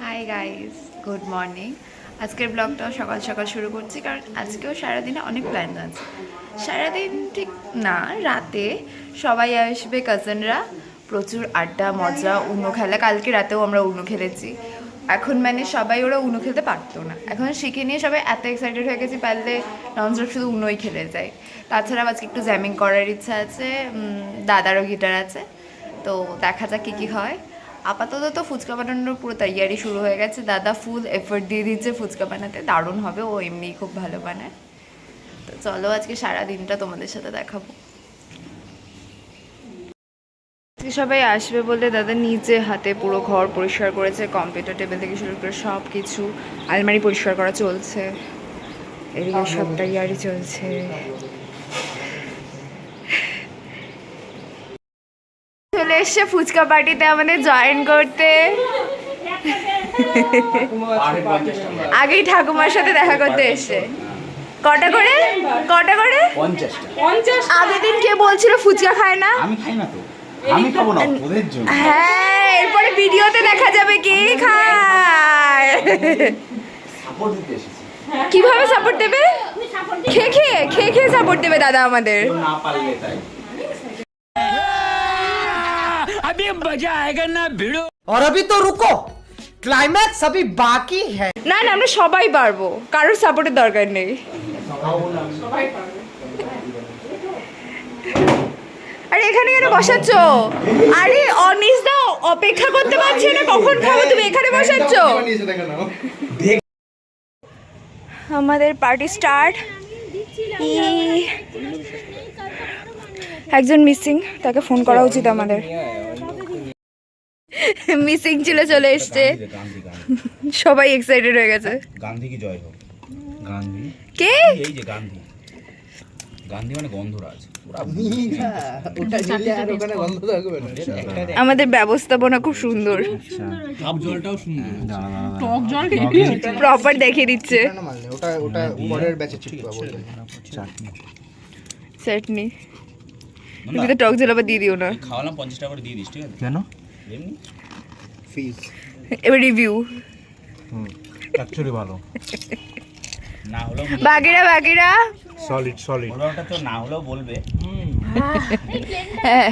Hi guys, good morning. আজকের ব্লগটাও সকাল সকাল শুরু করছি, কারণ আজকেও সারাদিনে অনেক প্ল্যান আছে। সারাদিন ঠিক না, রাতে সবাই আসবে, কাজিনরা, প্রচুর আড্ডা মজা, উনো খেলা। কালকে রাতেও আমরা উনো খেলেছি। এখন মানে সবাই ওরা উনো খেলতে পারতো না, এখন শিখে নিয়ে সবাই এত এক্সাইটেড হয়ে গেছি, পারলে ননস্টপ শুধু উনোই খেলে যায়। তাছাড়া আজকে একটু জ্যামিং করার ইচ্ছা আছে, দাদারও গিটার আছে, তো দেখা যাক কী কী হয়। আপাতত তো ফুচকা বানানোর পুরো তৈয়ারি শুরু হয়ে গেছে, দাদা ফুল এফোর্ট দিয়ে দিচ্ছে ফুচকা বানাতে, দারুণ হবে, ও এমনিই খুব ভালো বানায়। তো চলো আজকে সারা দিনটা তোমাদের সাথে দেখাবো। আজকে সবাই আসবে বলে দাদা নিজে হাতে পুরো ঘর পরিষ্কার করেছে, কম্পিউটার টেবিল থেকে শুরু করে সব কিছু, আলমারি পরিষ্কার করা চলছে, এদিকে সব তৈয়ারি চলছে। চলে এসছে ফুচকা পার্টিতে আমাদের জয়েন করতে। আগেই ঠাকুমার সাথে দেখা করতে এসছে। কটা করে? আগের দিন কে বলছিল ফুচকা খায় না? আমি খাই না তো, আমি খাবো না ওদের জন্য। হ্যাঁ, এরপরে ভিডিওতে দেখা যাবে কে খায়। সাপোর্ট দিতে এসেছি। কিভাবে সাপোর্ট দেবে? খেয়ে খেয়ে সাপোর্ট দেবে দাদা আমাদের। না পারলে তাই। अभी मजा आएगा ना भिड़ो। और अभी तो रुको, क्लाइमैक्स अभी बाकी है। না না, আমরা সবাই পারবো, কারোর সাপোর্টের দরকার নেই। আরে এখানে কেন বসাচ্ছ? আরে অনিশদা অপেক্ষা করতে পারছে না, কখন খাবো, তুমি এখানে বসাচ্ছ। আমাদের পার্টি স্টার্ট। একজন মিসিং, তাকে ফোন করা উচিত আমাদের। মিসিং ছিল, চলে এসছে, সবাই এক্সাইটেড হয়ে গেছে। গান্ধী কি জয় হোক। গান্ধী কে? এই যে গান্ধী, গান্ধী মানে গন্ধরাজ। আমাদের ব্যবস্থাপনা খুব সুন্দর, টক জলটাও সুন্দর। প্রপার দেখিয়ে দিচ্ছে। ওটা ওটা পরের ব্যাচে চিপকা বলতে। চাটনি তুমি তো টক ঝাল আবার দিয়ে দিও না। খাওয়ালাম 50 টাকা করে দিয়ে দিস, ঠিক আছে? কেন? এমনি ফিস এবার রিভিউ। অ্যাকচুয়ালি ভালো। না হলেও বাগেরা সলিড ওটা তো না হলেও বলবে। হ্যাঁ